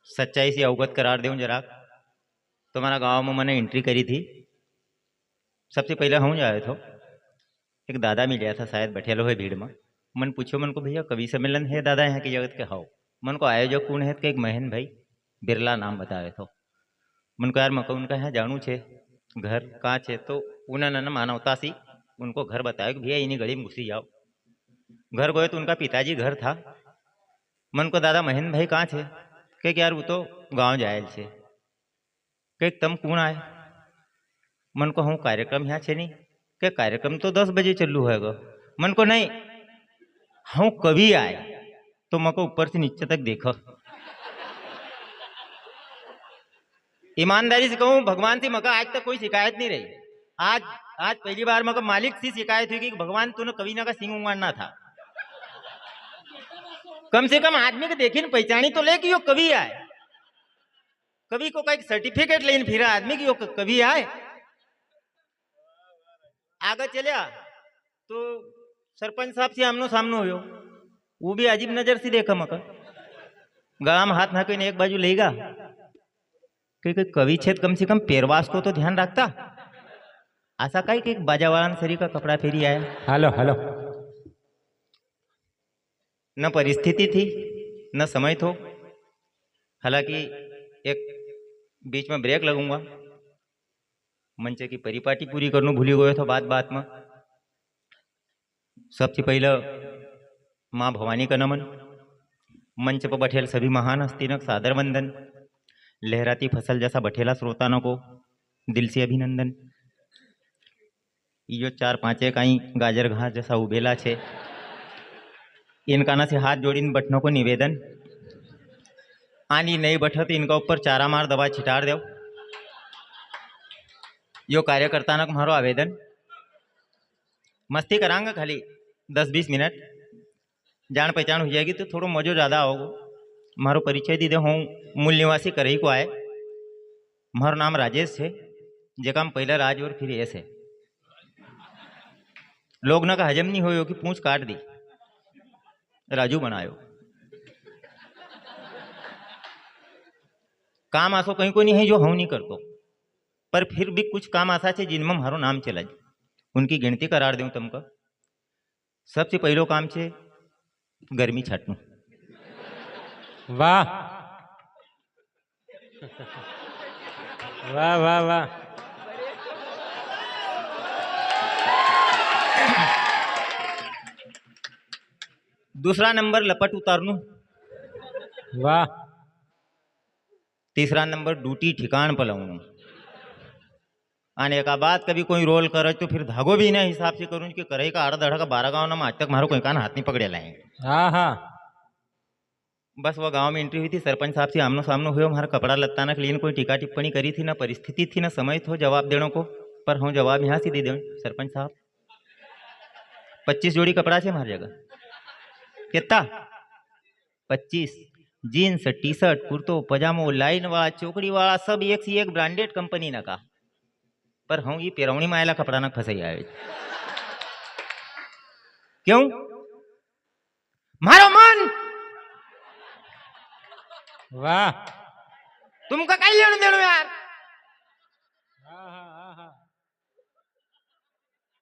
सच्चाई से अवगत करार दूँ जरा। तुम्हारा गांव में मैंने एंट्री करी थी। सबसे पहले हूँ जाए तो एक दादा मिल गया था, शायद बैठे है भीड़ में। मन पूछो मन को, भैया कवि सम्मेलन है दादा यहाँ की जगत के? हाओ। मन को आयोजक कौन है? एक महेन भाई बिरला नाम बतावे तो। मन को यार मको उनका यहाँ जानू छे, घर कहाँ छे? तो उन्होंने ना मानवता सी उनको घर बताया कि भैया इन्हीं गली में घुसी जाओ। घर गए तो उनका पिताजी घर था। मन को दादा महेन भाई कहाँ छे? कह यार वो तो गाँव जायल छे। कह तम कौन आए? मन को हूँ कार्यक्रम यहाँ छे नहीं। क्या कार्यक्रम तो 10 बजे चलू है गो। मन को नहीं, हूँ कभी आए। तो मको ऊपर से नीचे तक देखो। ईमानदारी से कहूँ, भगवान से मका आज तक कोई शिकायत नहीं रही। आज आज पहली बार मका मालिक से शिकायत हुई कि भगवान तूने कभी ना का सिंह उंगाड़ना था। कम से कम आदमी को देखी पहचानी तो ले कि यो कभी आए। कभी को कई सर्टिफिकेट लेने फिरा आदमी की यो कभी आए। आगे चलिया तो सरपंच साहब से आमनो सामनो हो। वो भी अजीब नजर से देखा मका। गला में हाथ नाखी ने एक बाजू लेगा कि कवि छेद कम से कम पेरवास को तो ध्यान रखता। ऐसा कहीं कि बाजावालन शरीर का कपड़ा फेरी आया। Hello hello. न परिस्थिति थी न समय थो। हालांकि एक बीच में ब्रेक लगूंगा। मंच की परिपाटी पूरी करने भूली गए तो बात बात में। सबसे पहले माँ भवानी का नमन। मंच पर बैठेल सभी महान हस्तीनक सादर वंदन। लहराती फसल जैसा बैठेला श्रोतानों को दिल से अभिनंदन। ये जो 4-5 कहीं गाजर घास जैसा उबेला छे, इनका ना से हाथ जोड़ीने बैठने को निवेदन। आनी नहीं बैठे तो इनका ऊपर चारा मार दवा छिटाड़ दो। यो कार्यकर्ता ना मारो आवेदन। मस्ती करांगा खाली 10-20 मिनट। जान पहचान हो जाएगी तो थोड़ा मजो ज़्यादा होगा। मारो परिचय दी दे, हूँ मूल निवासी करही को आए। मारो नाम राजेश है, जगह में पहले राज और फिर एस है। लोग ना का हजम नहीं हो कि पूंछ काट दी, राजू बनायो। काम आसो कहीं को नहीं है जो हूँ नहीं करतो, पर फिर भी कुछ काम आशा है जिनमें मारो नाम चला जाए। उनकी गिनती करार दूं तुमको। सबसे पहलो काम छे गर्मी छाटनु। वाह वाह वाह वाह। दूसरा नंबर लपट उतारनु। वाह। तीसरा नंबर ड्यूटी ठिकान पर लाऊं। आने का बाद कभी कोई रोल करे तो फिर धागो भी ना हिसाब से करूँ कि करे का 8-10 का 12 गाँव ना आज तक मारो कोई कान हाथ नहीं पकड़े लाए। हाँ हाँ। बस वो गांव में एंट्री हुई थी, सरपंच साहब से आमनो सामनो हुए। हमारा कपड़ा लत्ता ना क्लीन, कोई टीका टिप्पणी करी थी ना परिस्थिति थी ना समय थो जवाब देने को। पर हूँ जवाब यहाँ से दे दे सरपंच साहब। 25 जोड़ी कपड़ा है हमारी जगह। कितना? 25। जीन्स टी शर्ट कुर्तो पजामो लाइन वाला चौकड़ी वाला सब एक से एक ब्रांडेड कंपनी ना का। पर हूँ ये पेरवणी में आयला कपड़ा ना फंसाई आए। क्यों? मारो मन। वाह। तुमका कहीं लेने देनो यार। हाँ हाँ हाँ हाँ।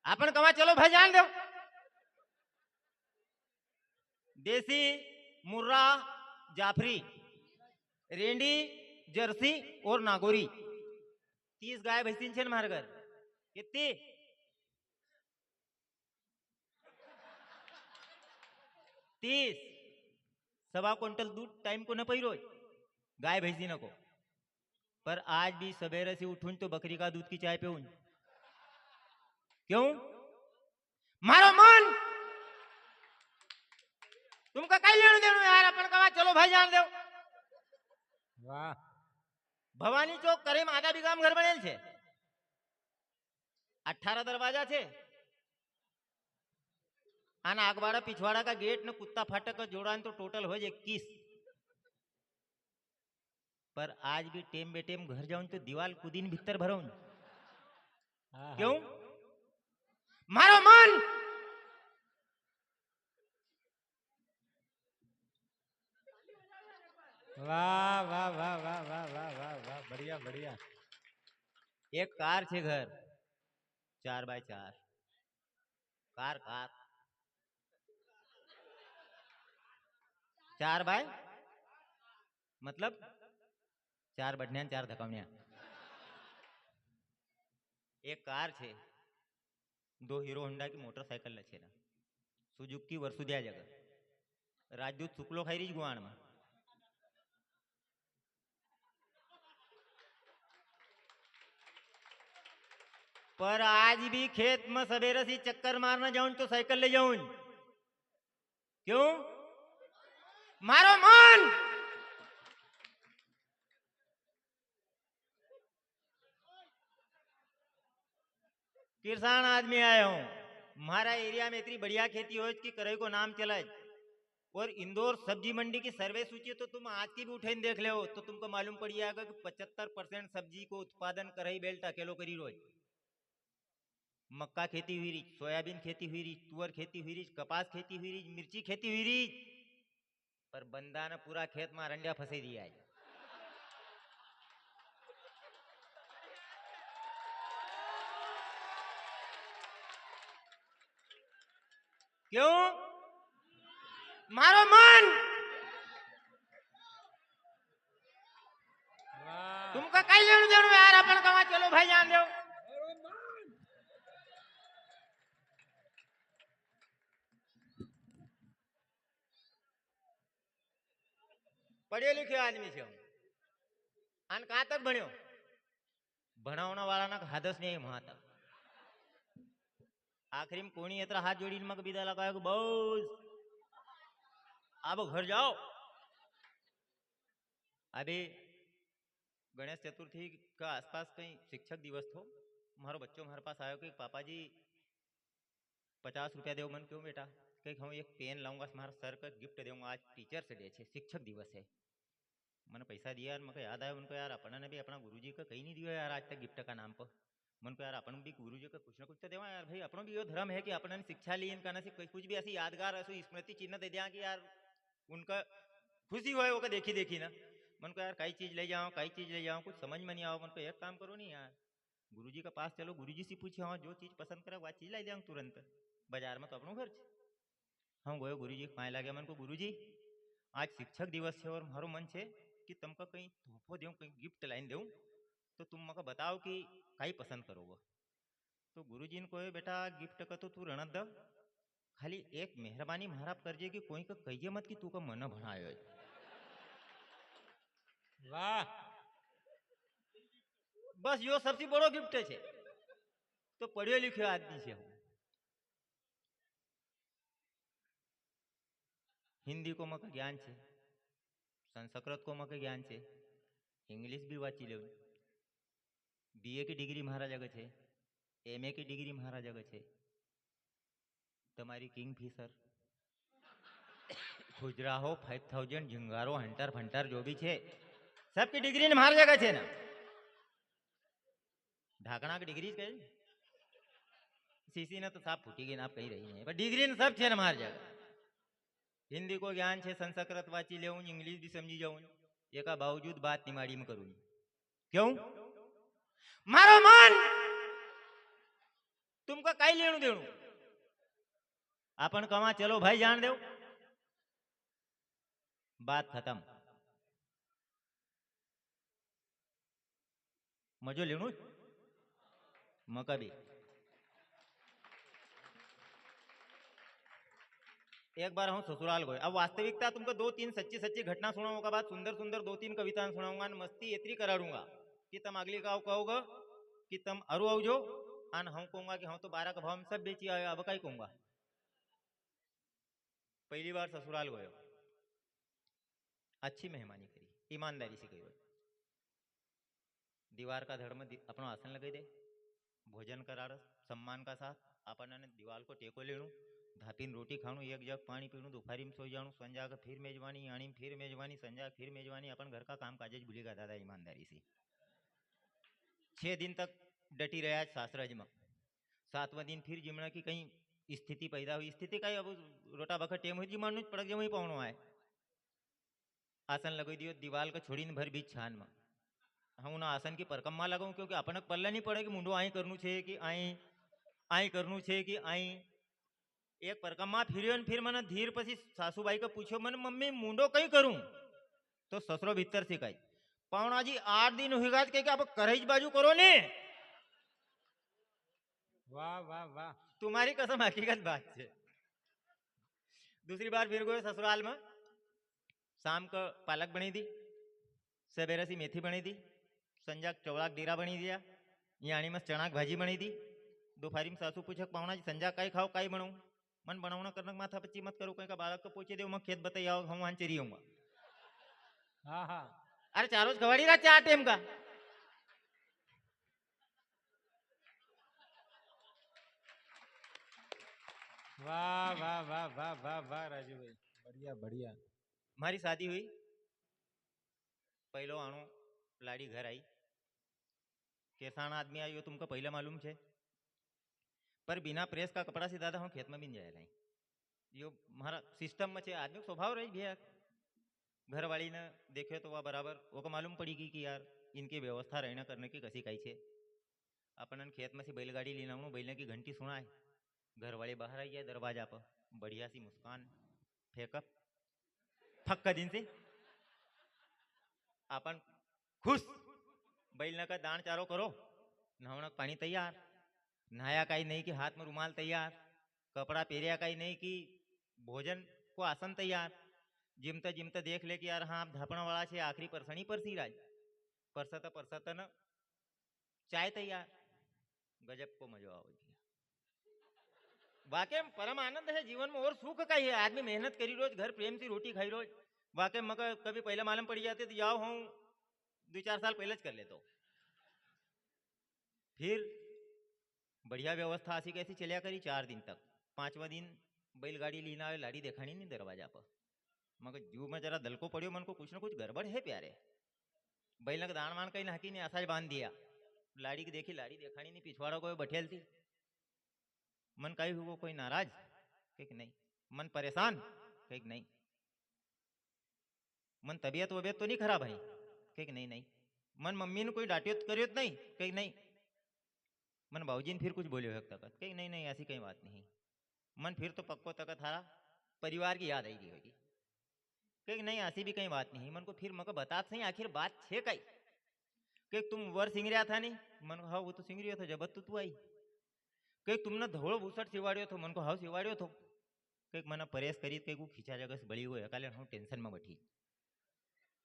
अपन कमा चलो भाई जान दो। देसी मुर्रा जाफरी रेंडी जर्सी और नागौरी 30 गाय भैंसीन छे मार घर। कितनी? 30। 1.25 क्विंटल दूध टाइम को न पहिरो गाय भैंसी न को। पर आज भी सवेरे से उठूं तो बकरी का दूध की चाय पीऊं। क्यों? मारो मन। तुमका कहीं लेने देनो यार। अपन कमा चलो भाई जान दो। वाह। भवानी चौक करे में आधा बीघा में घर बनेल छे। 18 दरवाजा छे। आना अखबाड़ा पिछवाड़ा का गेट न कुत्ता फाटक का जोड़ा तो टोटल हो जाए 21। पर आज भी टेम बेटेम घर जाऊं तो दीवाल कुदीन भीतर भरो। क्यों? मारो मन। वाह वाह वाह वाह वाह वाह वाह वाह बढ़िया बढ़िया एक कार छे घर 4x4 कार कार 4 बाय मतलब 4 बढ़िया 4 धकवण्या एक कार छे 2 हीरो होंडा की मोटरसाइकिल छे ना सुजुकी वर्सुदिया जगह राजदूत शुक्लो खाई रही गुआण में पर आज भी खेत में सवेरे से चक्कर मारना जाऊं तो साइकिल ले जाऊं क्यों मारो मन किसान आदमी आया हूं हमारा एरिया में इतनी बढ़िया खेती हो कि करई को नाम चला और इंदौर सब्जी मंडी की सर्वे सूची तो तुम आज की भी उठे देख ले हो तो तुमको मालूम पड़ जाएगा कि 75% सब्जी को उत्पादन करई बेल्ट अकेलो करी रोज मक्का खेती हुई रही सोयाबीन खेती हुई रही तुअर खेती हुई रही कपास खेती हुई रही मिर्ची खेती हुई रही पर बंदा ने पूरा खेत में अरंडिया फंसे दिया है क्यों मारो मन वाह तुमका कई लेनु देनु यार अपन कमा चलो भाई जान दो पढ़े लिखे आदमी छे आन कहां तक भण्यो भणावना वाला ना हादस नहीं वहां तक आखिरी में कोणी इतना हाथ जोड़ी मग विदा लगाया कि बस अब घर जाओ अभी गणेश चतुर्थी का आसपास कहीं शिक्षक दिवस थो मारो बच्चों हमारे पास आयो कि पापा जी 50 रुपया दो मन क्यों बेटा कहीं हम एक पेन लाऊंगा तुम्हारा सर का गिफ्ट दूंगा आज टीचर से डे छे शिक्षक दिवस है मैंने पैसा दिया यार मुझे याद आया उनको यार अपन ने भी अपना गुरुजी का कहीं नहीं दिया यार आज तक गिफ्ट का नाम पर मन को यार अपन भी गुरुजी का कुछ ना कुछ तो देवा यार भाई अपनों भी यो धर्म है कि अपन ने शिक्षा ली इनका ना कुछ भी ऐसी यादगार ऐसी स्मृति चिन्ह दे दिया कि यार उनका खुशी हो वो देखी देखी ना मन को यार कई चीज ले जाऊं कुछ समझ में नहीं आओ मन को एक काम करो नहीं यार गुरुजी का पास चलो गुरुजी से पूछे हाँ जो चीज पसंद करे वह चीज लाई जाऊं तुरंत बाजार में तो अपनों घर हम गयो गुरुजी पाए लगे मन को गुरुजी आज शिक्षक दिवस है और मारो मन है कि तुमको कहीं तोहफो दूं कहीं गिफ्ट लाइन दूं तो तुम मको बताओ कि कई पसंद करोगे तो गुरुजी ने कहे बेटा गिफ्ट का तो तू रणत द खाली एक मेहरबानी महाराज करजे कि कोई का कहिए मत कि तू का मन भणायो है वाह बस यो सबसे बड़ो गिफ्ट है तो पढ़ियो लिखियो आदमी से हूँ हिंदी को मक ज्ञान है संस्कृत को मक ज्ञान है इंग्लिश भी वाची ले बीए की डिग्री महारा जगह है एमए की डिग्री महारा जगह है तुम्हारी king Fisher Khajuraho 5000 Zingaro Hunter फंटर जो भी है सबकी डिग्री ने मार जगह है ना ढाकना की डिग्री कही सीसी ने तो साफ फूटी गई ना आप कही रही नहीं पर डिग्री ने सब है ना मार जगह हिंदी को ज्ञान है संस्कृत वाची ले इंग्लिश भी समझी जाऊं एक बावजूद बात निमाड़ी में करूँ क्यों मारो मन तुमको कई लेनु देनु अपन कमा चलो भाई जान दो बात खत्म मजो लेनु मका भी एक बार हम ससुराल गए अब वास्तविकता तुमको 2-3 सच्ची सच्ची घटना सुनाऊंगा बाद सुंदर सुंदर 2-3 कविताएं सुनाऊंगा मस्ती इतनी कराड़ूंगा कि तुम अगली गाँव कहोगे कि तुम अरु आओ जो आन हम कहूंगा कि हम तो 12 का भाव में सब बेची आए अब कई कहूंगा पहली बार ससुराल गए अच्छी मेहमानी करी ईमानदारी से कही दीवार का धड़ में अपना आसन लगे दे भोजन कराड़ सम्मान का साथ अपन ने दीवार को टेको लेणु धापीन रोटी खाणु एक जग पानी पीणु दोपहरी में सो जाणु संजा का फिर मेजवानी आनी फिर मेजवानी संजा फिर मेजवानी अपन घर का काम काज भूलेगा दादा ईमानदारी से 6 दिन तक डटी रहा सासरज में 7वां दिन फिर जिमना की कहीं स्थिति पैदा हुई स्थिति का अब रोटा बखर टेम हुई जिमानु पड़क जम ही पावनो आए आसन लगाई दियो दीवाल का छोड़ीने भर बीच छान में હું આસન की પરકમમાં લગાવું क्योंकि આપણને પલ્લે નહીં પડે કે મૂંડું અહીં કરનું છે કે અહીં કરનું છે કે અહીં એક પરકમમાં ફિર્યો ને ફિર મને ધીર પછી સાસુબાઈ કે પૂછ્યો મને મમ્મી મૂંડો કઈ કરું તો સસરો ભીતર શીખાય પાવણાજી 8 दिन हुई गए कि आप करेज बाजू करो ने वाह वाह वाह तुम्हारी कसम हकीकत बात है। दूसरी बार फिर गए ससुराल में शाम को पालक बनी दी सवेरे सी मेथी बनी दी संजा चौड़ाक डीरा बनी दिया यानी में चना की भाजी बनी दी दोपहरी में सासू पूछे पावना जी संजा कई खाओ कई बनाऊं मन बनावना करने माथा पच्ची मत करो कहीं का बालक को पूछे दे मैं खेत बताई आओ हम वहां चरी आऊंगा हाँ हाँ अरे चारों खवाड़ी रहा 4 टाइम का वाह वाह वाह वाह वाह वाह राजू भाई बढ़िया बढ़िया मारी शादी हुई पहलो आणो लाड़ी घर आई कैसान आदमी आई हो तुमको पहले मालूम छे पर बिना प्रेस का कपड़ा सीधा हम खेत में भी जाए नहीं यो मारा सिस्टम में छे आदमी को स्वभाव रही भैया घर वाली ने देखे तो वह बराबर वो को मालूम पड़ी कि यार इनकी व्यवस्था रहना करने की कसी कई छे अपन खेत में से बैलगाड़ी लेना हूँ बैलने की घंटी सुनाए घर वाले बाहर आई जाए दरवाजा पर बढ़िया सी मुस्कान फेंकअप फक दिन से अपन खुश बैलने का दान चारो करो नहावना पानी तैयार नहाया कहीं नहीं कि हाथ में रुमाल तैयार कपड़ा पहरिया कहीं नहीं कि भोजन को आसन तैयार जिमता जिमता देख ले कि यार हाँ आप धापण वाला छे आखिरी परसणी परसी राज परसत न चाय तैयार गजब को मजा आओ गया वाकई में परम आनंद है जीवन में और सुख का ही है आदमी मेहनत करी रोज घर प्रेम से रोटी खाई रोज वाकई मगर कभी पहले मालूम पड़ जाते तो जाओ हूँ 2-4 साल पहले कर लेता फिर बढ़िया व्यवस्था ऐसी कैसी चलिया करी 4 दिन तक 5वां दिन बैलगाड़ी लीना आवे लाड़ी देखानी नहीं दरवाजा पर मगर जू में जरा दल को पड़ियो मन को कुछ ना कुछ गड़बड़ है प्यारे बैल का दान वान कहीं नाकी नहीं आसाज बांध दिया लाड़ी की देखी लाड़ी देखानी नहीं पिछवाड़ा को बैठेल थी मन कहीं हुआ कोई नाराज कहीं नहीं मन परेशान कहीं नहीं मन तबीयत वबियत तो नहीं खराब है कहीं नहीं नहीं मन मम्मी ने कोई डांटियो करियो तो नहीं कहीं नहीं मन बाबूजी ने फिर कुछ बोलियो है तक कहीं नहीं नहीं ऐसी कहीं बात नहीं मन फिर तो पक्को तक थारा परिवार की याद आई गई होगी कहीं नहीं ऐसी भी कहीं बात नहीं मन को फिर मको बता सही आखिर बात छे कई कि तुम वर सिंगरिया था नहीं मन को हाँ वो तो सिंगरियो था जबत तो तू आई कई तुमने धोड़ो भूसट सिवाड़ियो तो मन को हाउ सिवाड़ियो तो कई मना परेश करी कई को खींचा जगह से बड़ी हुई काले हूँ टेंशन में बैठी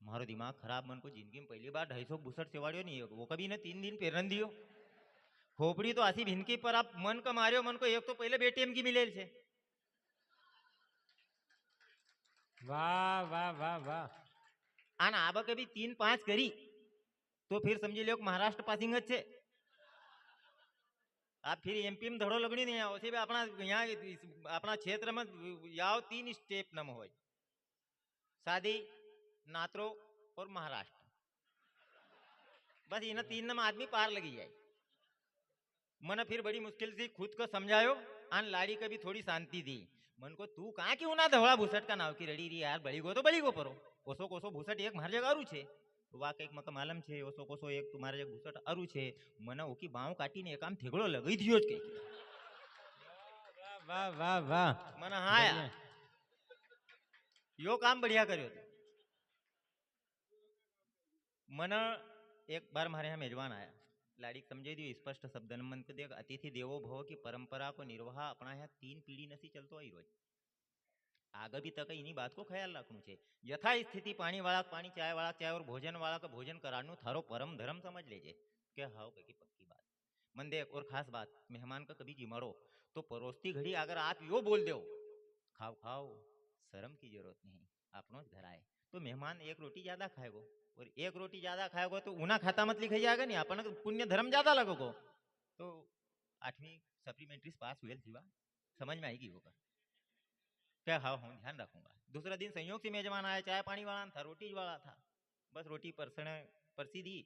मारो दिमाग खराब मन को जिंदगी में पहली बार 250 भूसट सिवाड़ियो नहीं वो कभी ने 3 दिन पेरन दियो खोपड़ी तो आसी भिनकी पर आप मन का मारियो मन को एक तो पहले बेटीएम की मिलेल छे वाह वाह वाह वाह आना आबा कभी 3-5 करी तो फिर समझी लो महाराष्ट्र पासिंग है आप फिर एमपी में धड़ो लगनी नहीं आओ भी अपना यहाँ अपना क्षेत्र में याव 3 स्टेप नम हो शादी नात्रो और महाराष्ट्र बस इन 3 नम आदमी पार लगी जाए मन फिर बड़ी मुश्किल से खुद को समझायो आन लाड़ी का भी थोड़ी शांति दी मन को तू कहाँ क्यों ना धवड़ा भूसट का नाव की रड़ी रही यार बड़ी गो परो ओसो कोसो भूसट एक मार जगह अरु छे वाक एक मका मालम छे ओसो कोसो एक तुम्हारे जग भूसट अरु छे मन ओकी बाव काटी ने एक आम थेगड़ो लगाई दियो ज कई वाह वाह वाह मन हाँ यार यो काम बढ़िया कर्यो मन एक बार हमारे यहाँ मेजबान आया लाड़ी समझे दियो स्पष्ट शब्द मन को देख अतिथि देवो भव की परंपरा को निर्वाह अपना यहाँ 3 पीढ़ी नसी चलतो आई रोज आगे भी तक इन्हीं बात को ख्याल रखना चाहिए यथा स्थिति पानी वाला पानी चाय वाला चाय और भोजन वाला का भोजन करानु थारो परम धर्म समझ लेजे क्या हाउ की पक्की बात मन देख और खास बात मेहमान का कभी जिमाड़ो तो परोसती घड़ी अगर आप यो बोल दो खाओ खाओ शर्म की जरूरत नहीं अपनों घर आए तो मेहमान एक रोटी ज्यादा खाएगो और एक रोटी ज्यादा खाएगो तो उना खाता मत लिखे जाएगा नहीं अपन पुण्य धर्म ज्यादा लगोगो तो 8वीं सप्लीमेंट्री पास हुए थी समझ में आएगी होगा क्या हाँ हूँ ध्यान रखूंगा दूसरा दिन संयोग से मेजबान आया चाय पानी वाला था रोटी वाला था बस रोटी परसी दी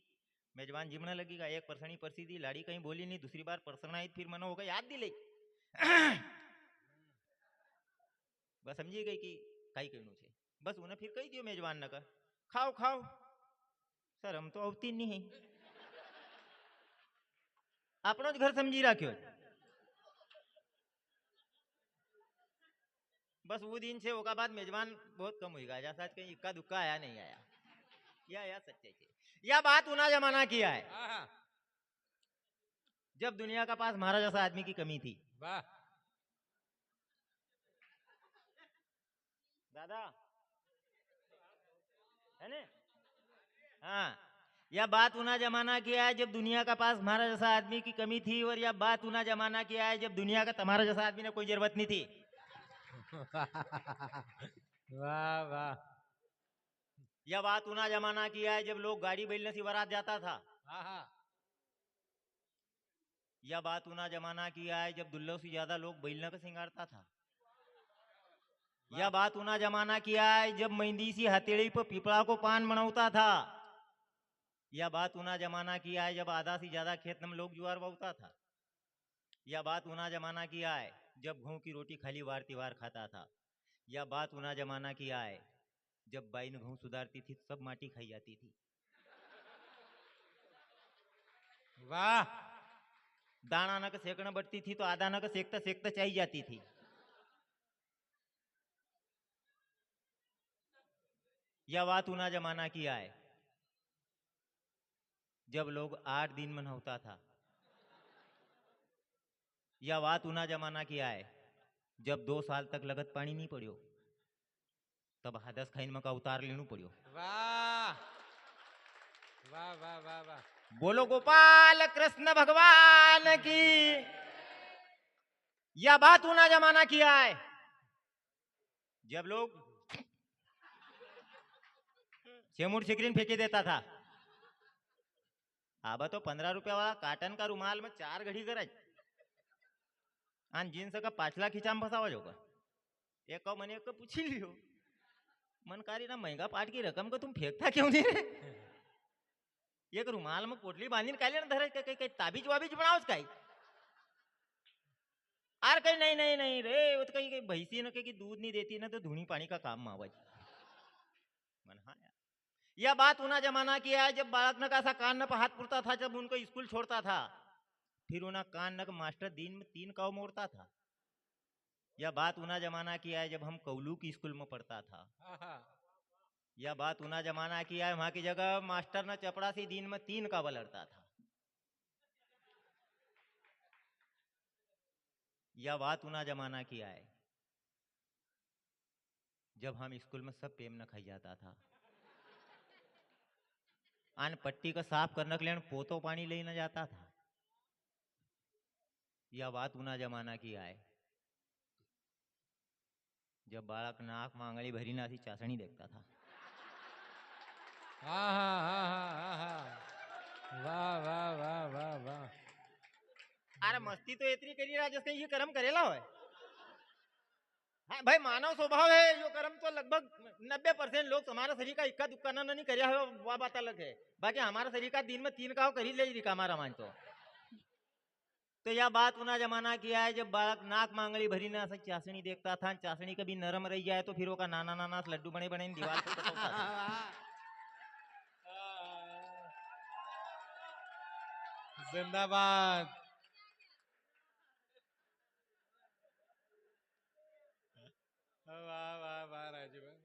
मेजबान जिमने लगेगा एक परसणी परसी दी लाड़ी कहीं बोली नहीं दूसरी बार परसना आई फिर मनो होगा याद दिले बस समझी गई कि कई कहनु छे बस उन्हें फिर कही दियो मेजबान न का खाओ खाओ। सर हम तो આવતી જ નહીં, આપણો જ ઘર સમજી રાખ્યો છે। बस वो दिन से ओका बाद मेजबान बहुत कम हुई गया, शायद कहीं इक्का दुक्का आया नहीं आया। या सच्चाई है। यह बात उना जमाना की है आहा, जब दुनिया का पास हमारा जैसा आदमी की कमी थी। वाह दादा है ने? हाँ, यह बात उना जमाना की है जब दुनिया का पास हमारा जैसा आदमी की कमी थी, और यह बात उना जमाना की है जब दुनिया का तुम्हारा जैसा आदमी ने कोई जरूरत नहीं थी। वाह वाह यह बात उना जमाना की है जब लोग गाड़ी बैलने से बारात जाता था। आहा, यह बात उना जमाना की है जब दुल्लों से ज्यादा लोग बैलने का सिंगारता था। यह बात उना जमाना की है जब मेहंदी सी हथेली पर पीपड़ा को पान मनाता था। यह बात उना जमाना की है जब आधा से ज्यादा खेत में लोग जुआर बोता था। यह बात उना जमाना की है जब गेहूं की रोटी खाली वार त्योहार खाता था। यह बात उना जमाना की है जब बाई ने गेहूं सुधारती थी तो सब माटी खाई जाती थी। वाह दाना नक सेकना बढ़ती थी तो आधा नक सेकता सेकता चाहिए जाती थी। यह बात उना जमाना की है जब लोग 8 दिन में नहाता था। यह बात उना जमाना की है जब 2 साल तक लगत पानी नहीं पड़ियो, तब हादस खाइन में का उतार लेनु पड़ियो। वाह वाह वाह वाह वाह बोलो गोपाल कृष्ण भगवान की। यह बात उना जमाना की है जब लोग सेमुर सिकरीन फेंके देता था। अब तो 15 रुपया वाला काटन का रुमाल में 4 घड़ी करज आन जीन्स का पाछला खींचा में फसावा जो कर। एक मैंने एक पूछी लियो, मनकारी ना महंगा पाट की रकम को तुम फेंकता क्यों नहीं रे? एक रुमाल में पोटली बांधी काले धरे कहीं ताबीज वाबीज बनाओ कहीं। आर कहीं नहीं नहीं नहीं रे, वो तो कहीं भैंसी न कहीं दूध नहीं देती ना तो धूनी पानी का काम में आवाज। मन हाँ यार, यह बात उना जमाना की है जब बालक न का ऐसा कान न पर हाथ पुरता था जब उनको स्कूल छोड़ता था। फिर उना कान न का मास्टर दिन में 3 काव मोड़ता था। यह बात उना जमाना की है जब हम कौलू की स्कूल में पढ़ता था। आहा, यह बात उना जमाना की है वहां की जगह मास्टर न चपड़ा सी दिन में 3 काव लड़ता था। यह बात उना जमाना की है जब हम स्कूल में सब पेम न खाई जाता था। आन पट्टी का साफ करने के लिए पोतो पानी लेने जाता था। यह बात उना जमाना की है जब बालक नाक में आंगली भरी ना थी चासनी देखता था। आहा, आहा, आहा, वाह वाह वाह वाह वाह अरे मस्ती तो इतनी करी रहा जैसे ये कर्म करेला हो। हाँ भाई, मानव स्वभाव है यो कर्म तो लगभग 90% लोग हमारा शरीर का इक्का दुक्का ना नहीं करिया है, वह बात अलग है। बाकी हमारा शरीर का दिन में 3 काव करी ले रिका हमारा मान तो यह बात उना जमाना किया है जब बालक नाक मांगली भरी ना से चासनी देखता था। चासनी कभी नरम रह जाए तो फिर वो का नाना नाना से लड्डू बने बने दीवार पे टपकता था। जिंदाबाद वाह वाह वाह राजू भाई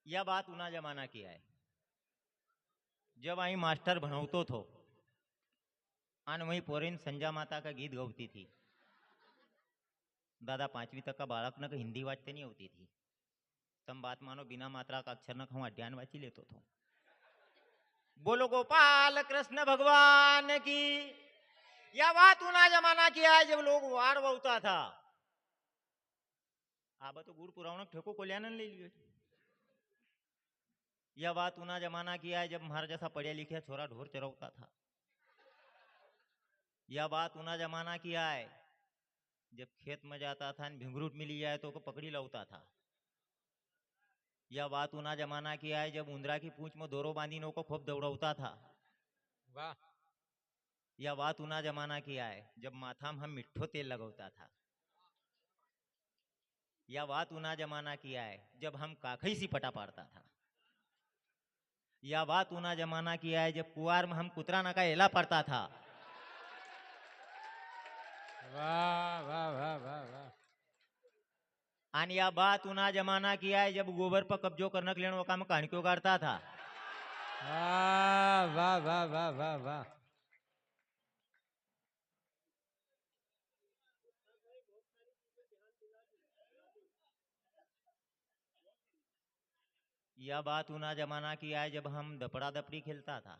यह बात उना जमाना किया है जब आई मास्टर भणवतो थो आन वही पोरीन संजा माता का गीत गाती थी। दादा 5वीं तक का बालक न हिंदी वाचते नहीं होती थी। तम बात मानो बिना मात्रा का अक्षर न हूँ अध्ययन वाची लेतो थो। बोलो गोपाल कृष्ण भगवान की। यह बात उना जमाना किया है जब लोग वार बहुता था। अब तो गुड़ पुरावण ठेको को ले लियो। यह बात उना जमाना किया है जब हमारा जैसा पढ़िया लिखा छोरा ढोर चरौता था। यह बात उना जमाना किया है जब खेत में जाता था भिंगरूट मिली जाए तो पकड़ी लाता था। यह बात उना जमाना किया है जब उंदरा की पूंछ में दोरो बांधी नो को खूब दौड़ौता था। वाह यह बात उना जमाना किया है जब माथा में हम मिठ्ठो तेल लगौता था। या बात उना जमाना किया है जब हम काखई सी पटा पाड़ता था। या बात उना जमाना किया है जब कुआर में हम कुतरा ना का एला पड़ता था। वाह वाह वाह वाह वाह आणि या बात उना जमाना किया है जब गोबर पर कब्जो करने के लिए वो काम कहानियों गाड़ता था। वाह वाह वाह वाह वाह वाह यह बात उना जमाना की है जब हम दपड़ा दपड़ी खेलता था।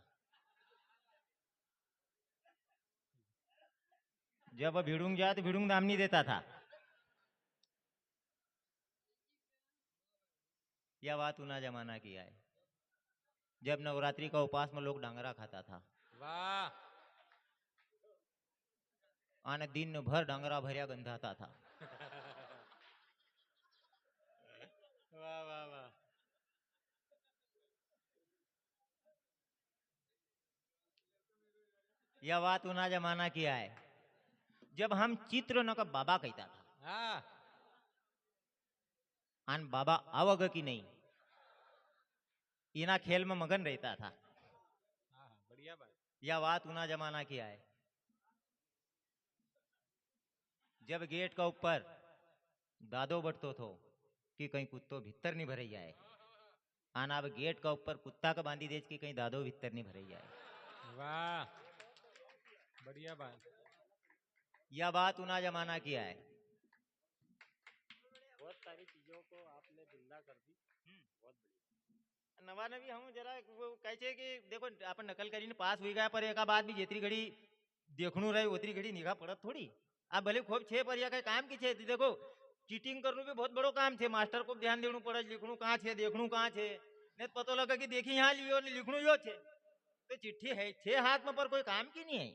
जब भिड़ूंग जाए तो भिड़ूंग दाम नहीं देता था। यह बात उना जमाना की है जब नवरात्रि का उपवास में लोग डांगरा खाता था। वाह आने दिन भर डांगरा भरिया गंधाता था। वाह वाह वाह यह बात उना जमाना किया है जब हम चित्र न का बाबा कहता था। हाँ आन बाबा आवग की नहीं इना खेल में मगन रहता था। हाँ बढ़िया बात यह बात उना जमाना किया है जब गेट का ऊपर दादो बटतो थो कि कहीं कुत्तो भीतर नहीं भरे जाए। आना अब गेट का ऊपर कुत्ता का बांधी देच कि कहीं दादो भीतर नहीं भरे जाए। वाह बढ़िया बात यह बात उना जमाना किया है। बहुत सारी चीजों को आपने जिंदा कर दी बहुत बढ़िया नवा नवी हम जरा वो कैसे कि देखो अपन नकल करीने पास हुई गया पर एका बात भी जेतरी घड़ी देखणू रहे उतरी घड़ी निगाह पड़त थोड़ी। आप भले खूब छे पर या कई काम की छे देखो चीटिंग करनू भी बहुत बड़ो काम छे। मास्टर को ध्यान देणू पड़े लिखणू कहाँ छे देखणू कहाँ छे नहीं तो पता लगा कि देखी यहाँ लियो ने लिखणू यो छे तो चिट्ठी है छे हाथ में पर कोई काम की नहीं है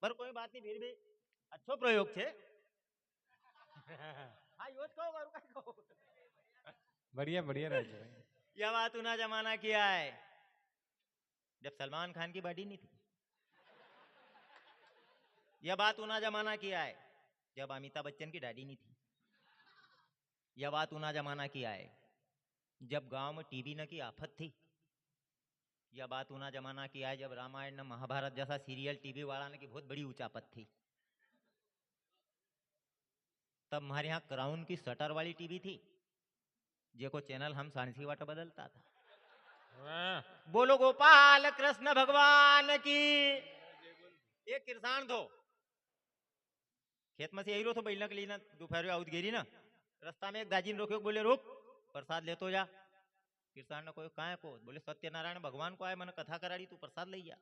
पर कोई बात नहीं फिर भी अच्छो प्रयोग छे। हाँ यो कहो और काय कहो। बढ़िया बढ़िया राजू भाई यह बात उना जमाना किया है जब सलमान खान की बॉडी नहीं थी। यह बात उना जमाना किया है जब अमिताभ बच्चन की डैडी नहीं थी। यह बात उना जमाना किया है जब गांव में टीवी न की आफत थी। यह बात उना जमाना किया है जब रामायण न महाभारत जैसा सीरियल टीवी वाला ने की बहुत बड़ी उचापत थी। तब हमारे यहाँ क्राउन की शटर वाली टीवी थी जेको चैनल हम सांसी वाटा बदलता था। वाह बोलो गोपाल कृष्ण भगवान की। एक किरसान थो खेत में से यही रो तो बैलना के लिए ना दोपहर आउत गेरी ना रास्ता में एक दाजी ने रोके बोले रुक प्रसाद ले तो जा। किसान ने कोई कहा को बोले सत्यनारायण भगवान को आए मैंने कथा कराड़ी तू प्रसाद ले जा।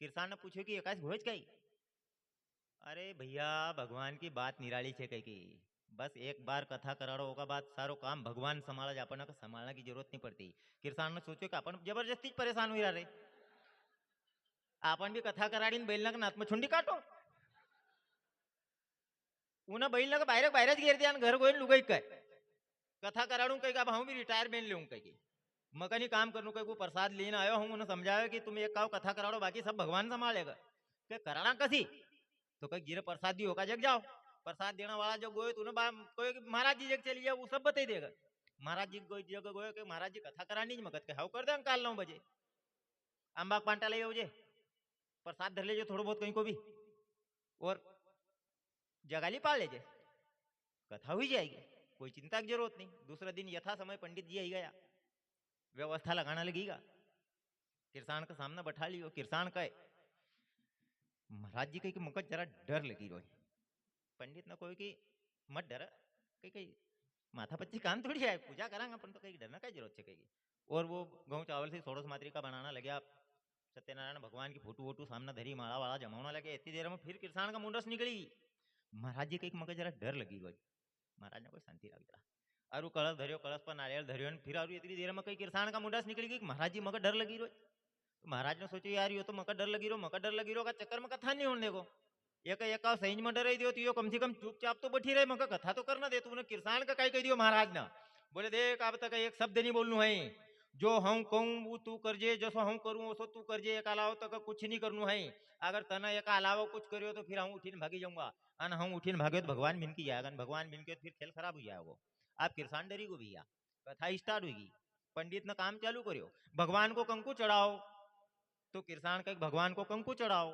किसान ने पूछो कि एकाश भोज कही। अरे भैया भगवान की बात निराली छे कही की बस एक बार कथा कराड़ो होगा बात सारो काम भगवान संभाला जा अपन संभालने की जरूरत नहीं पड़ती। किसान ने सोचो कि अपन जबरदस्ती परेशान हुई रहे अपन भी कथा कराड़ी बैलना के नाथ में छुंडी काटो उन्हें बैल का बाहर बाहर घेर दिया घर गोइन लुगई कह कथा कराड़ू कहीं अब हम भी रिटायरमेंट ले कहीं मकनी काम करूँ कहीं को प्रसाद लेने आयो हूँ उन्हें समझाया कि तुम एक काव कथा कराड़ो बाकी सब भगवान संभालेगा क्या कराना कसी तो कहीं गिरे प्रसाद दी होगा जग जाओ प्रसाद देने वाला जो गोए तो कोई महाराज जी जग चली जाओ वो सब बता देगा। महाराज जी कोई जगह गोए कि महाराज जी कथा करानी मगत के हाउ कर दे काल 9 बजे अंबाक पांटा ले जे प्रसाद धर ले थोड़ा बहुत कहीं को भी और जगाली पाल लेजे कथा हुई जाएगी कोई चिंता की जरूरत नहीं। दूसरा दिन यथा समय पंडित जी आई गया व्यवस्था लगाना लगेगा किसान का सामने बैठा लियो। किसान कहे महाराज जी कही कि मुझे जरा डर लगी रोई। पंडित ने कोई कि मत डर कही माथा पच्ची काम थोड़ी है पूजा करांगा अपन तो कहीं डरना क्या जरूरत है कही। और वो गेहूं चावल से सोड़स मात्री का बनाना लगे सत्यनारायण भगवान की फोटो वोटू सामने धरी माला वाला जमाना लगे इतनी देर में फिर किसान का मुंडस निकली। महाराज जी कही मगर जरा डर लगी रोई। महाराज ने कोई शांति रख दिया और वो कलश धरियो कलश पर नारियल धरियो फिर और इतनी देर में कई किसान का मुंडस निकली गई महाराज जी मगर डर लगी रोई। तो महाराज ने सोचो यार यो तो मकर डर लगी रो मकर डर लगी रो का चक्कर में कथा नहीं होने देखो एक सही में डर दियो तो यो कम से कम चुपचाप तो बैठी रहे मगर कथा तो करना दे तूने किसान का कही कह दियो महाराज ने बोले देख अब तक एक शब्द नहीं बोलनू है जो हम कहूँ वो तू करजे जैसो हम करूँ वैसो तू करजे एक अलावा तक कुछ नहीं करनू है। अगर तना एक अलावा कुछ करियो तो फिर हम उठीन भागी जाऊंगा और हम उठीन भागे तो भगवान मिन की जाएगा भगवान मिन के फिर खेल खराब हो जाएगा। आप किरसान डरी को भैया कथा स्टार्ट होगी पंडित ने काम चालू करो भगवान को कंकु चढ़ाओ तो किरसान कहे भगवान को कंकु चढ़ाओ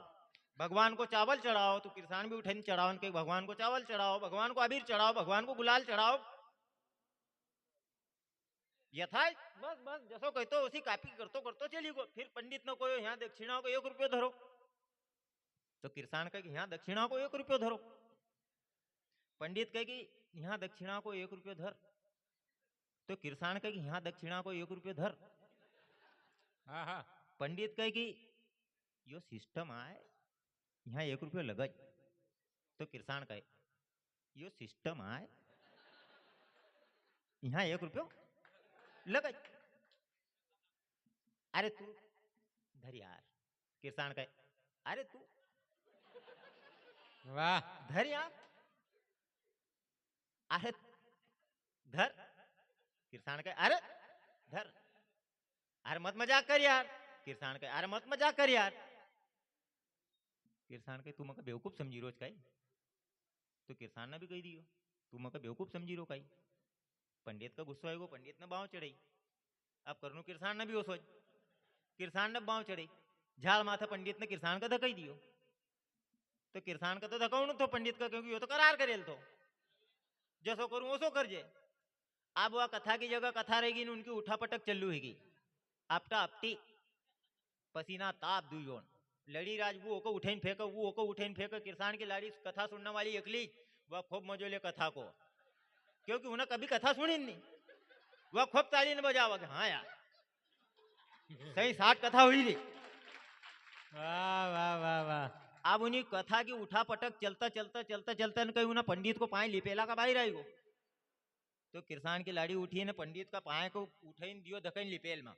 भगवान को चावल चढ़ाओ तो किरसान भी उठे चढ़ाओ कहे भगवान को चावल चढ़ाओ भगवान को अबीर चढ़ाओ भगवान को गुलाल चढ़ाओ यथा बस बस जसो कहतो उसी कापी करतो करतो चली गो फिर पंडित ने कोई यहाँ दक्षिणा को 1 रुपयो धरो तो किरसान कहे कि यहाँ दक्षिणा को 1 रुपयो धरो पंडित कहे कि यहाँ दक्षिणा को 1 रुपयो धर तो किरसान कहे कि यहाँ दक्षिणा को 1 रुपयो धर हाँ हाँ पंडित कहे कि यो सिस्टम आए यहाँ 1 रुपयो लगे तो किरसान कहे यो सिस्टम आए यहाँ 1 रुपयो लगे अरे तू धर यार किरसान कहे अरे तू वाह धर यार अरे धर किरसान कहे अरे धर अरे मत मजाक कर यार किरसान कहे अरे मत मजाक कर यार किरसान कहे तू मका बेवकूफ समझी रोज कई तो किरसान ने भी कही दियो तू मका बेवकूफ समझी रो कई पंडित का गुस्सा है पंडित ने बाँव चढ़ाई अब करनू किरसान ने भी वो सोच किरसान ने बाँव चढ़ाई झाल माथा पंडित ने किरसान का धकाई दियो तो किरसान का तो धकाऊ तो पंडित का क्योंकि वो तो करार करेल तो जैसो करूं वैसो कर जे अब वह कथा की जगह कथा रहेगी उनकी उठापटक चलू हैगी आपटा आपटी पसीना ताप दुयोन लड़ी राज वो को उठेन फेंक वो को उठेन फेंक किरसान की लाड़ी कथा सुनने वाली अकली वह खूब मजोले कथा को क्योंकि उन्हें कभी कथा सुनी नहीं वह खूब ताली ने बजावा कि हाँ यार सही 60 कथा हुई थी वाह वाह वाह वाह अब उन्हीं कथा की उठा पटक चलता चलता चलता चलता न कहीं उन्हें पंडित को पाए लिपेला का बाहर आई गो तो किरसान की लाड़ी उठी ने पंडित का पाए को उठाइन दियो धकन लिपेल में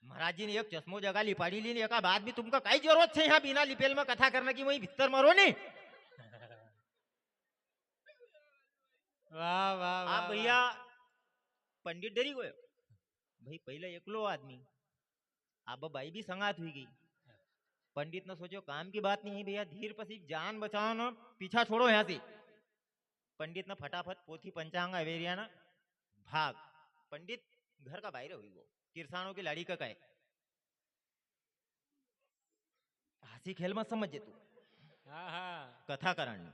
महाराज जी ने एक चश्मो जगह लिपाड़ी ली एक बात भी तुमको कई जरूरत है यहाँ बिना लिपेल में कथा करने की वही भीतर मरो नहीं वाह वाह आप वाह भैया पंडित डरी गयो भाई पहले एकलो आदमी अब बाई भी संगात हुई गई पंडित ने सोचो काम की बात नहीं है भैया धीर पसी जान बचाओ ना पीछा छोड़ो यहाँ से पंडित ने फटाफट पोथी पंचांग अवेरिया ना भाग पंडित घर का बाहर हुई वो किरसानों की लाड़ी का कहे हंसी खेल मत समझे तू हाँ हाँ कथा करण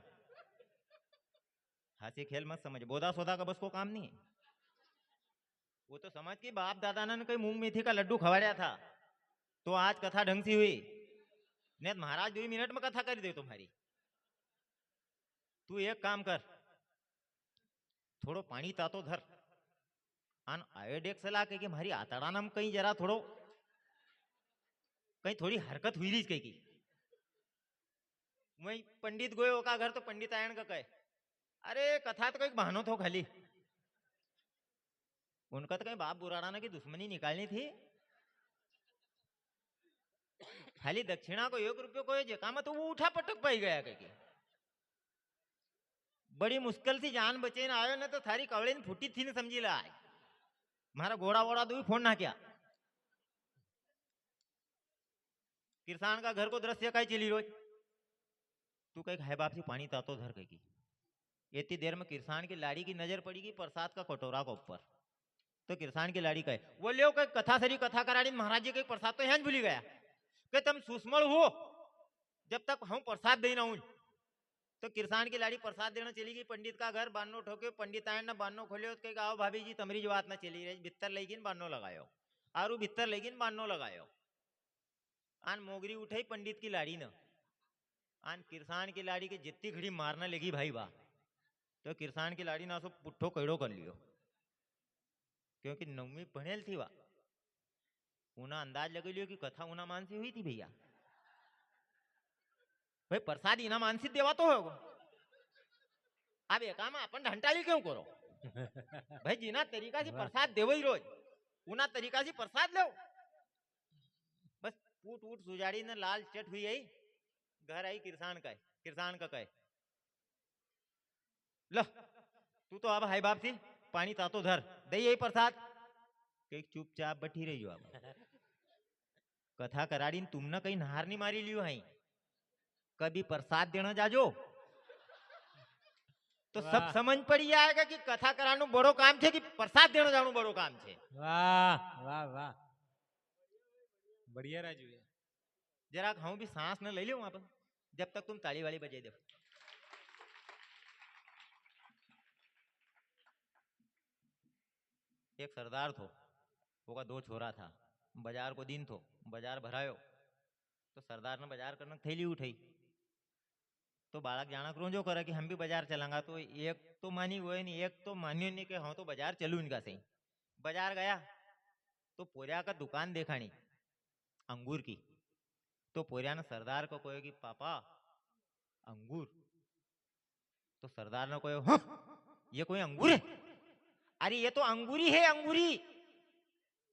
हंसी खेल मत समझ बोदा सोदा का बस को काम नहीं है वो तो समझ के बाप दादा ने कोई मूंग मेथी का लड्डू खवाया था तो आज कथा ढंग सी हुई नहीं महाराज 2 मिनट में कथा कर दे तुम्हारी तू एक काम कर थोड़ो पानी तातो धर आन आयोडेक्स ला के मारी आतड़ा नाम कहीं जरा थोड़ो कहीं थोड़ी हरकत हुई रही कहीं की वही पंडित गोयो का घर तो पंडित आयन का कहे अरे कथा तो कोई बहानो थो खाली उनका तो कहीं बाप बुराना की दुश्मनी निकालनी थी खाली दक्षिणा को 1 रुपयो को जेका में तो वो उठा पटक पाई गया कहीं बड़ी मुश्किल से जान बचे ना आयो ना तो थारी कवड़े फूटी थी ने समझी ला मारा घोड़ा वोड़ा दो फोन ना क्या किरसान का घर को दृश्य कहीं चली रोज तू कहीं है बाप से पानी तातो धर कहीं इतनी देर में किरसान की लाड़ी की नजर पड़ेगी प्रसाद का कटोरा को ऊपर तो किरसान की लाड़ी कहे वो ले कथा सरी कथा कराड़ी महाराज जी के प्रसाद तो यहाँ भूली गया कि तुम सुस्मल हो जब तक हम प्रसाद देना हूं तो किरसान की लाड़ी प्रसाद देना चली गई पंडित का घर बानो ठोके पंडित आए ना बानो खोले तो आओ भाभी जी तमरी बात ना चली रही भित्तर लेकिन बानो लगायो आरू भित्तर लेकिन बानो लगायो आन मोगरी उठाई पंडित की लाड़ी न आन किरसान की लाड़ी के जितनी घड़ी मारना लगी भाई वाह तो किरसान की लाड़ी ना सो पुट्ठो कड़ो कर लियो क्योंकि 9वीं पढ़ेल थी वाह उन्हें अंदाज लगे लियो कि कथा उना मानसी हुई थी भैया भाई प्रसाद इना मानसी देवा तो होगा अब एक काम अपन ढंटाली क्यों करो भाई जिना तरीका से प्रसाद देवो ही रोज उना तरीका से प्रसाद लो बस फूट फूट सुजाड़ी ने लाल चट हुई आई घर आई किरसान का कहे लो तू तो अब हाई बाप थी पानी तातो धर दे यही प्रसाद कहीं चुपचाप बैठी रही हो अब कथा कराड़ी तुमने कहीं नहार नहीं मारी लियो है कभी प्रसाद देना जाजो तो वाह। सब समझ पड़ी जाएगा कि कथा करानु बड़ो काम छे कि प्रसाद देना जानु बड़ो काम छे। वाह वाह वाह बढ़िया राजू भैया जरा हूं भी सांस न ले लो वहां पर जब तक तुम ताली वाली बजे दो। एक सरदार थो, वो दो छोरा था, बाजार को दिन थो, बाजार भरायो तो सरदार ने बाजार करने थैली उठाई तो बालक जाना क्रोंजो करे कि हम भी बाजार चलांगा, तो एक तो मानी हुए नहीं, एक तो मान्यो नहीं कि हाँ तो बाजार चलू इनका सही। बाजार गया तो पोरिया का दुकान देखानी अंगूर की, तो पोरिया ने सरदार को कहो कि पापा अंगूर, तो सरदार ने कहो हाँ ये कोई अंगूर है? अरे ये तो अंगूरी है, अंगूरी,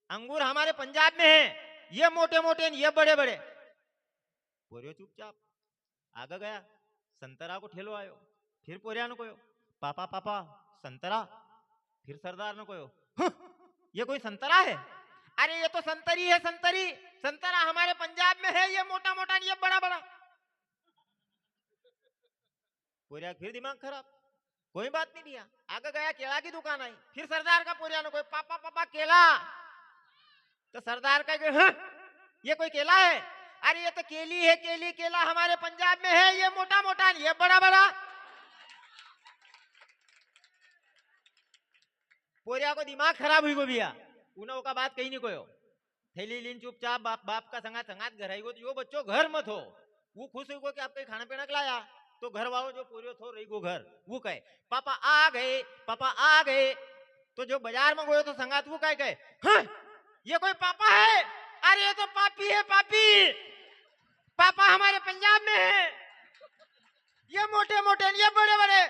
अंगूर हमारे पंजाब में है, ये मोटे मोटे ये बड़े बड़े। पोरियो चुपचाप आगे गया, संतरा को ठेलो आयो, फिर पोरिया ने कहो पापा पापा संतरा, फिर सरदार ने कहो हाँ, ये कोई संतरा है? अरे ये तो संतरी है, संतरी, संतरा हमारे पंजाब में है, ये मोटा मोटा ये बड़ा बड़ा। पोरिया फिर दिमाग खराब, कोई बात नहीं दिया, आगे गया केला की दुकान आई, फिर सरदार का पोरिया ने कहो पापा पापा केला, तो सरदार का हाँ, ये कोई केला है? अरे ये तो केली है, केली, केला हमारे पंजाब में है, ये मोटा मोटा ये बड़ा बड़ा। पोरिया को दिमाग खराब हुई गो भैया, उन्हों का बात कहीं नहीं कोयो, थैली लीन चुपचाप बाप बाप का संगात संगात घर आई गो, तो यो बच्चों घर मत हो, वो खुश हुई गो कि आप कहीं खाना पीना लाया, तो घर वालों जो पोरियो थो रही गो घर, वो कहे पापा आ गए, पापा आ गए, तो जो बाजार में गयो तो संगात वो कहे हाँ ये कोई पापा है? अरे ये तो पापी है, पापी, पापा हमारे पंजाब में है, ये मोटे मोटे ये बड़े बड़े।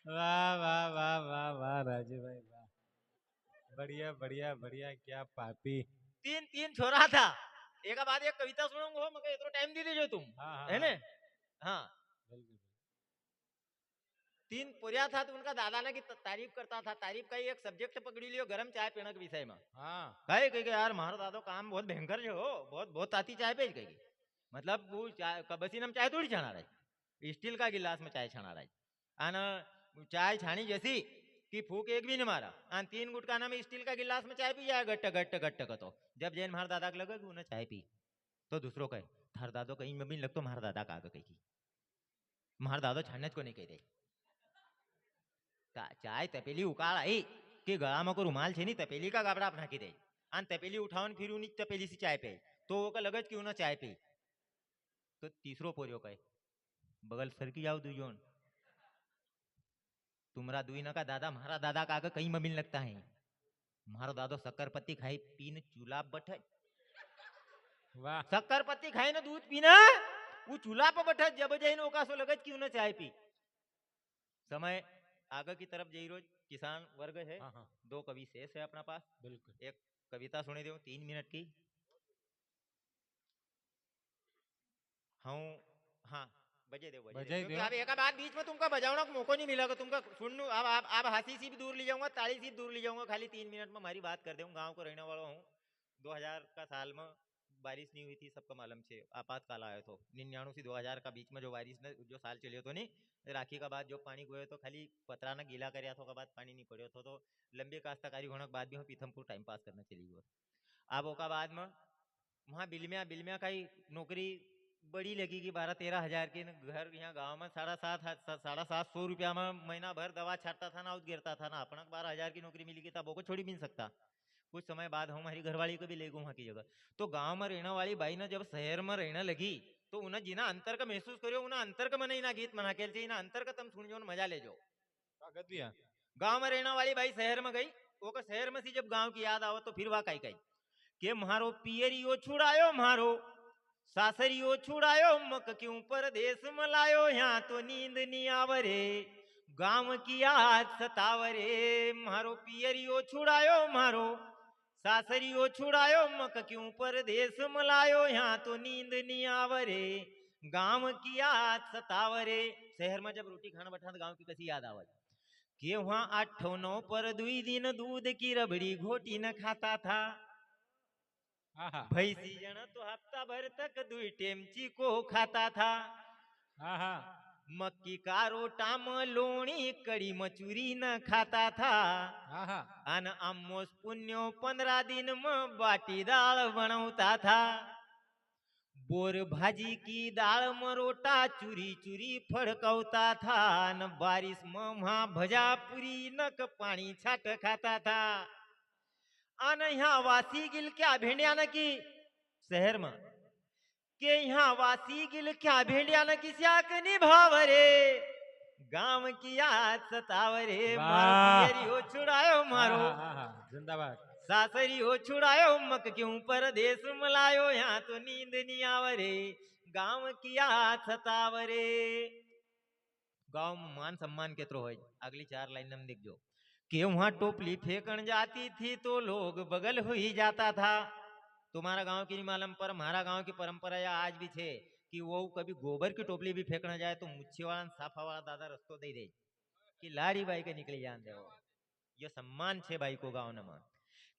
वाह वाह वाह वाह वाह राजू भाई वाह बढ़िया बढ़िया बढ़िया क्या पापी। तीन तीन छोरा था, एक बाद एक कविता सुनाऊंगा, मगर इतना टाइम दे दीजिए तुम, हाँ है ने? हाँ, बिल्कुल तीन पोरिया था तो उनका दादा ने की तारीफ करता था, तारीफ का ही एक सब्जेक्ट पकड़ी लियो गरम चाय पीने के विषय में। हाँ कहे कहे यार मारो दादो काम बहुत भयंकर जो हो, बहुत बहुत आती चाय पे कही, मतलब वो चाय कबसी में चाय थोड़ी छाना रही, स्टील का गिलास में चाय छाना रही, आना चाय छानी जैसी कि फूक एक भी नहीं मारा, आन तीन गुटका ना में स्टील का गिलास में चाय पी जाए गट्ट गट्ट गट्ट का, तो जब जैन मार दादा को लगा कि उन्हें चाय पी, तो दूसरों कहे थार दादो कहीं में भी लग तो मार दादा का आगे कही, मार दादो छाने को नहीं कही दे, चाय तपेली उकाल आई कि गला में को रुमाल छे नहीं तपेली का गाबड़ा नाखी दे, आन तपेली उठावन फिर उन्हीं तपेली से चाय पे, तो वो का लगत कि उन्हें चाय पी, तो तीसरो पोरियो कहे बगल सर की जाओ दुजोन, तुमरा दुई न का दादा मारा दादा का आगे कहीं में मिल लगता है, मारो दादो शक्कर पत्ती खाई पीन चूल्हा बैठे, वाह शक्कर पत्ती खाई ना दूध पीना वो चूल्हा पर बैठे, जब जैन ओका सो लगत कि उन्हें चाय पी। समय आगे की तरफ जई रोज किसान वर्ग है, हाँ हाँ दो कवि शेष है अपना पास, बिल्कुल एक कविता सुनी दो 3 मिनट की। हाँ बजे दो क्योंकि अब एक बात बीच में तुमका बजावना का मौका नहीं मिलेगा, तुमका सुन लूं, अब हंसी सी भी दूर ले जाऊंगा, ताली सी दूर ले जाऊंगा, खाली 3 मिनट में हमारी बात कर दूंगा। गांव को रहने वाला हूँ, 2000 का साल में बारिश नहीं हुई थी, सबका मालूम से आपातकाल आया तो 99 से 2000 का बीच में जो बारिश ने जो साल चलियो तो नहीं, राखी का बाद जो पानी गोयो तो खाली पतरा ने गीला कर तो का बाद पानी नहीं पड़ो तो लंबी काश्तकारी होने के बाद भी हम पीथमपुर टाइम पास करने चली गए। अब ओका बाद में वहाँ बिलमिया का ही नौकरी बड़ी लगी कि 12-13 हजार के घर यहाँ गांव में 750 रुपया में महीना भर दवा छाटता था ना, उस गिरता था ना, अपना 12,000 की नौकरी मिली तब को छोड़ी भी नहीं सकता। कुछ समय बाद हमारी घरवाली को भी ले गए वहाँ की जगह, तो गांव में रहने वाली बाई ने जब शहर में रहने लगी तो उन्हें जिना अंतर का महसूस करो, उन्हें अंतर का मन ना गीत मना के ना अंतर का तुम सुन जो मजा ले जाओ। गांव में रहने वाली बाई शहर में गई, वो का शहर में सी जब गांव की याद आवत तो फिर वह कही के मारो पियरियो छुड़ायो, मारो सासरियो छुड़ायो, मक क्यों परदेश में लायो, यहाँ तो नींद नहीं आवरे, गांव की याद सतावरे, मारो पियरियो छुड़ायो, मारो सासरियो छुड़ायो, मक क्यों परदेश में लायो, यहाँ तो नींद नहीं आवरे, गांव की याद सतावरे। शहर में जब रोटी खाना बैठा तो गांव की कैसी याद आवत कि वहां 8-9 पर 2 दिन दूध की रबड़ी घोटी न खाता था, भैंसी जन तो हफ्ता भर तक 2 टेमची को खाता था, मक्की का रोटा में लोणी कड़ी मचूरी न खाता था। आहा अन अम्मोस पुण्यो 15 दिन में बाटी दाल बनौता था। बोर भाजी की दाल में रोटा चूरी चूरी फड़कौता था। न बारिश में वहां भजा पूरी नक पानी छाट खाता था। आन यहाँ वासी गिल क्या भेड़िया न की शहर में के यहाँ वासी गिल क्या भेड़िया न की स्याक निभावरे। गांव की याद सतावरे मारो वाह पियरी हो छुड़ायो मारो। आहा जिंदाबाद सासरी हो छुड़ायो मक क्यों परदेश मलायो। यहाँ तो नींद नहीं आवरे गांव की याद सतावरे। गांव में मान सम्मान केतरो है अगली 4 लाइन में देखो कि वहां टोपली फेंकन जाती थी तो लोग बगल हो ही जाता था। तुम्हारा गांव की नहीं मालूम पर हमारा गांव की परंपरा या आज भी छे कि वो कभी गोबर की टोपली भी फेंकना जाए तो मुच्छी वाला साफा वाला दादा रस्तो दे दे कि लाड़ी बाई के निकली जान दे। ये सम्मान छे भाई को गांव में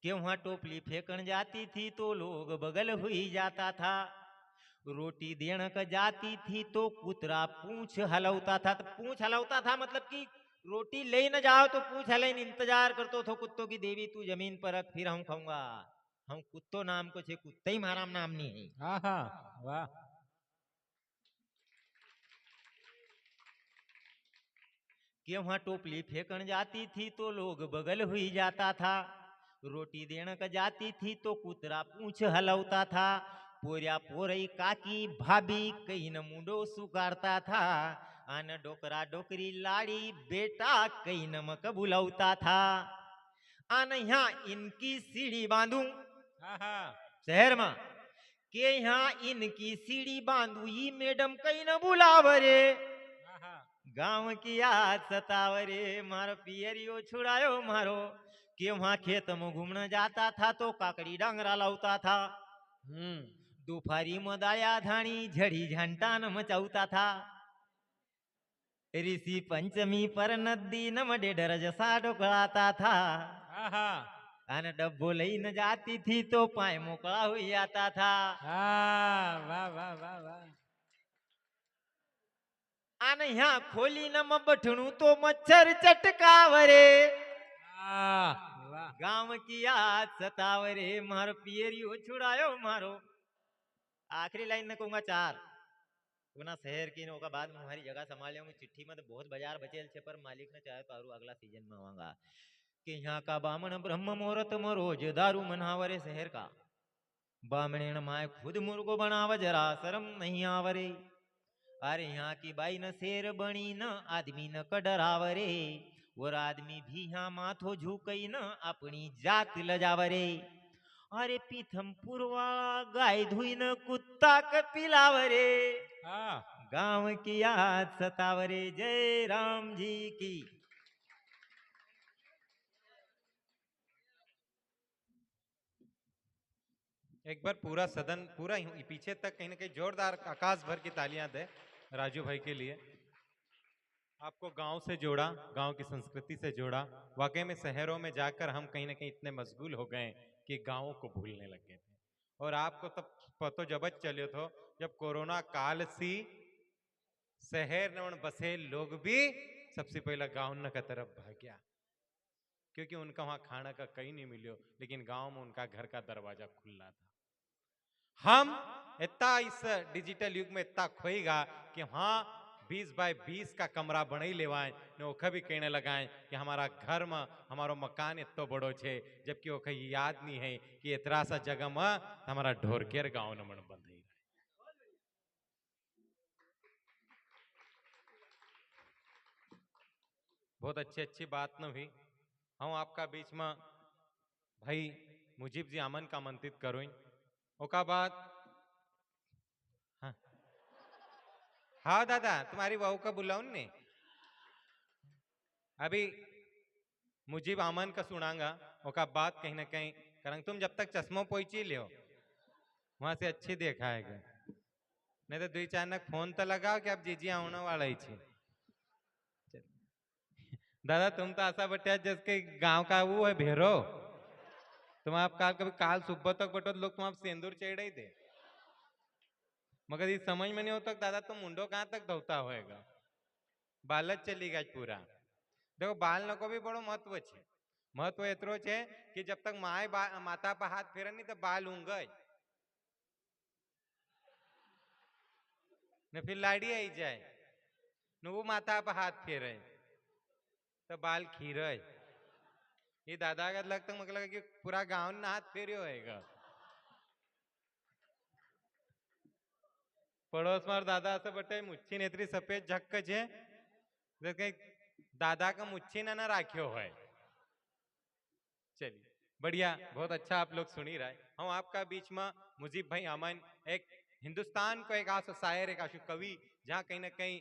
कि वहां टोपली फेंकन जाती थी तो लोग बगल हो ही जाता था। रोटी देने का जाती थी तो कुतरा पूंछ हलौता था। तो पूंछ हलौता था मतलब कि रोटी ले न जाओ तो पूंछ हलन इंतजार करतो थो कुत्तों की देवी तू जमीन पर रख फिर हम खाऊंगा। हम कुत्तो नाम को छे कुत्ते ही माराम नाम नहीं है। आहा वाह कि वहां टोपली फेंकन जाती थी तो लोग बगल हुई जाता था। रोटी देने का जाती थी तो कुतरा पूंछ हलौता था। पोरिया पोरई काकी भाभी कहीं न मुंडो सुकारता था। आन डोकरा डोकरी लाड़ी बेटा कहीं न मक बुलाता था। आन यहाँ इनकी सीढ़ी बांधू आहा शहर में के यहाँ इनकी सीढ़ी बांधू ये मैडम कहीं न बुलावरे। आहा गांव की याद सतावरे मारो पियरियो छुड़ायो मारो। कि वहां खेत में घूमने जाता था तो काकड़ी डांगरा लाता था। दोपहरी में दाया धानी झड़ी झंटा न मचाता था। ऋषि पंचमी पर नदी न डेढ़ जसा डोकड़ाता था। आहा अन डब्बो लई न जाती थी तो पाए मोकड़ा हो जाता था। वाह वाह वाह वाह आन यहाँ खोली न म बठणू तो मच्छर चटकावरे। वाह गांव की याद सतावरे मारो पियरियो छुड़ायो मारो। आखिरी लाइन में कहूंगा 4 पुनः शहर की नौका बाद में हमारी जगह संभाल लेंगे चिट्ठी में तो बहुत बाजार बचेल छे पर मालिक ने चाहे तो अगला सीजन में आवांगा कि यहाँ का बामण ब्रह्म मुहूर्त में रोज दारू मनावरे। शहर का बामणेण माए खुद मुर्गो बनाव जरा शर्म नहीं आवरे। अरे यहाँ की बाई न शेर बनी न आदमी न कडरावरे। और आदमी भी यहाँ माथो झुकई न अपनी जात लजावरे। अरे पीथमपुर वाला गाय धुई न कुत्ता क पिलावरे। गांव की याद सतावरे। जय राम जी की। एक बार पूरा सदन पूरा पीछे तक कहीं ना कहीं जोरदार आकाश भर की तालियां दे राजू भाई के लिए। आपको गांव से जोड़ा, गांव की संस्कृति से जोड़ा। वाकई में शहरों में जाकर हम कहीं ना कहीं इतने मशगूल हो गए कि गांवों को भूलने लग गए थे। और आपको तब पतो जब चलो थो जब कोरोना काल सी शहर न बसे लोग भी सबसे पहला गांव न का तरफ भाग गया क्योंकि उनका वहां खाना का कहीं नहीं मिलो लेकिन गांव में उनका घर का दरवाजा खुला था। हम इतना इस डिजिटल युग में इतना खोएगा कि हाँ 20 बाय 20 का कमरा बने लेवाएं ने ओखा भी कहने लगाएं कि हमारा घर में हमारो मकान इतो बड़ो छे जबकि ओखा ये याद नहीं है कि इतना सा जगह में हमारा ढोरकेर गांव न मन बंद है। बहुत अच्छी बात न हुई। हम आपका बीच में भाई मुजीब जी आमन का आमंत्रित करो ओका बाद हाँ, हाँ दादा तुम्हारी बहू का बुलाऊं ने अभी मुजीब आमन का सुनांगा ओका बाद कहीं ना कहीं कारण तुम जब तक चश्मो पहुंची लियो वहां से अच्छी देखा है नहीं तो 2-4 नक फोन तो लगाओ कि आप जीजी आने वाला ही छे। दादा तुम तो ऐसा बटे जिसके गांव का वो है भेरो तुम आप काल कभी काल सुबह तक बटो लोग तुम आप सिंदूर चढ़े ही थे मगर ये समझ में नहीं होता दादा तुम मुंडो कहाँ तक धोता होएगा। बाल ज चली गया पूरा। देखो बाल नको भी बड़ो महत्व है। महत्व एतरो है कि जब तक माता पर हाथ फेरे नहीं तो बाल ऊंगे ने फिर लाड़ी आई जाए ने वो माता पर हाथ फेरे तो बाल खीरे। ये दादा का लगता मुझे लगा कि पूरा गांव ने हाथ फेरियो होएगा। पड़ोस में दादा से बटे मुच्छी नेत्री सफेद झक्क है कहीं दादा का मुच्छी ना राख्यो है। चलिए बढ़िया, बहुत अच्छा आप लोग सुनी रहे। हम आपका बीच में मुजीब भाई अमन एक हिंदुस्तान को एक आसो शायर एक आसो कवि जहाँ कहीं ना कहीं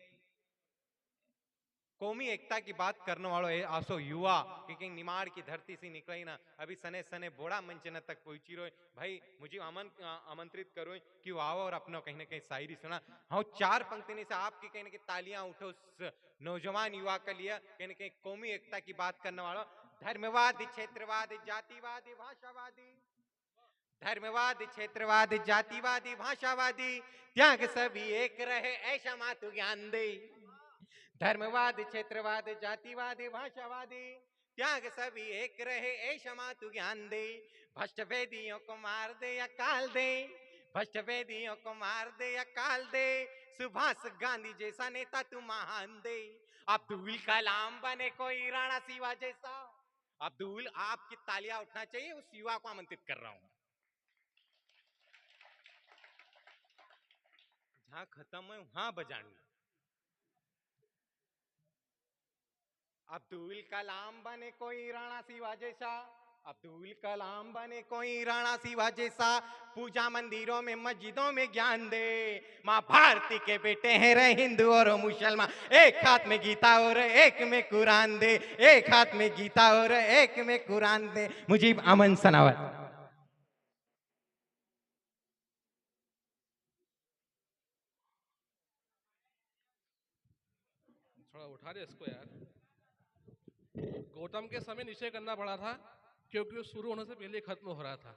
कौमी एकता की बात करने वालों है आसो युवा कि कहीं निमाड़ की धरती से निकले ना अभी सने सने बोड़ा मंचन तक पहुंची रहो भाई मुझे आमंत्रित करो कि वो आओ और अपना कहीं ना कहीं शायरी सुना। हाँ चार पंक्ति से आपकी कहीं ना कहीं तालियां उठो उस नौजवान युवा के लिए कहीं ना कहीं कौमी एकता की बात करने वालों। धर्मवादी क्षेत्रवादी जातिवादी भाषावादी धर्मवादी क्षेत्रवादी जातिवादी भाषावादी त्याग सभी एक रहे ऐसा मातु ज्ञान दे। धर्मवादी क्षेत्रवादी जातिवादी भाषावादी त्याग सभी एक रहे ऐसा मातु ज्ञान दे। भ्रष्ट वेदियों को मार दे या काल दे भ्रष्ट वेदियों को मार दे या काल दे सुभाष गांधी जैसा नेता तू महान दे। अब्दुल कलाम बने कोई राणा सिवा जैसा। अब्दुल आपकी तालियां उठना चाहिए उस युवा को आमंत्रित कर रहा हूं। जहां खत्म है वहां बजानी। अब्दुल कलाम बने कोई राणा सिवा जैसा। अब्दुल कलाम बने कोई राणा सिवा जैसा पूजा मंदिरों में मस्जिदों में ज्ञान दे। माँ भारती के बेटे हैं रे हिंदू और मुसलमान एक हाथ में गीता और एक में कुरान दे। एक हाथ में गीता और एक में कुरान दे। मुजीब अमन सनावत। थोड़ा उठा दे इसको यार। गौतम के समय निश्चय करना पड़ा था क्योंकि वो शुरू होने से पहले खत्म हो रहा था।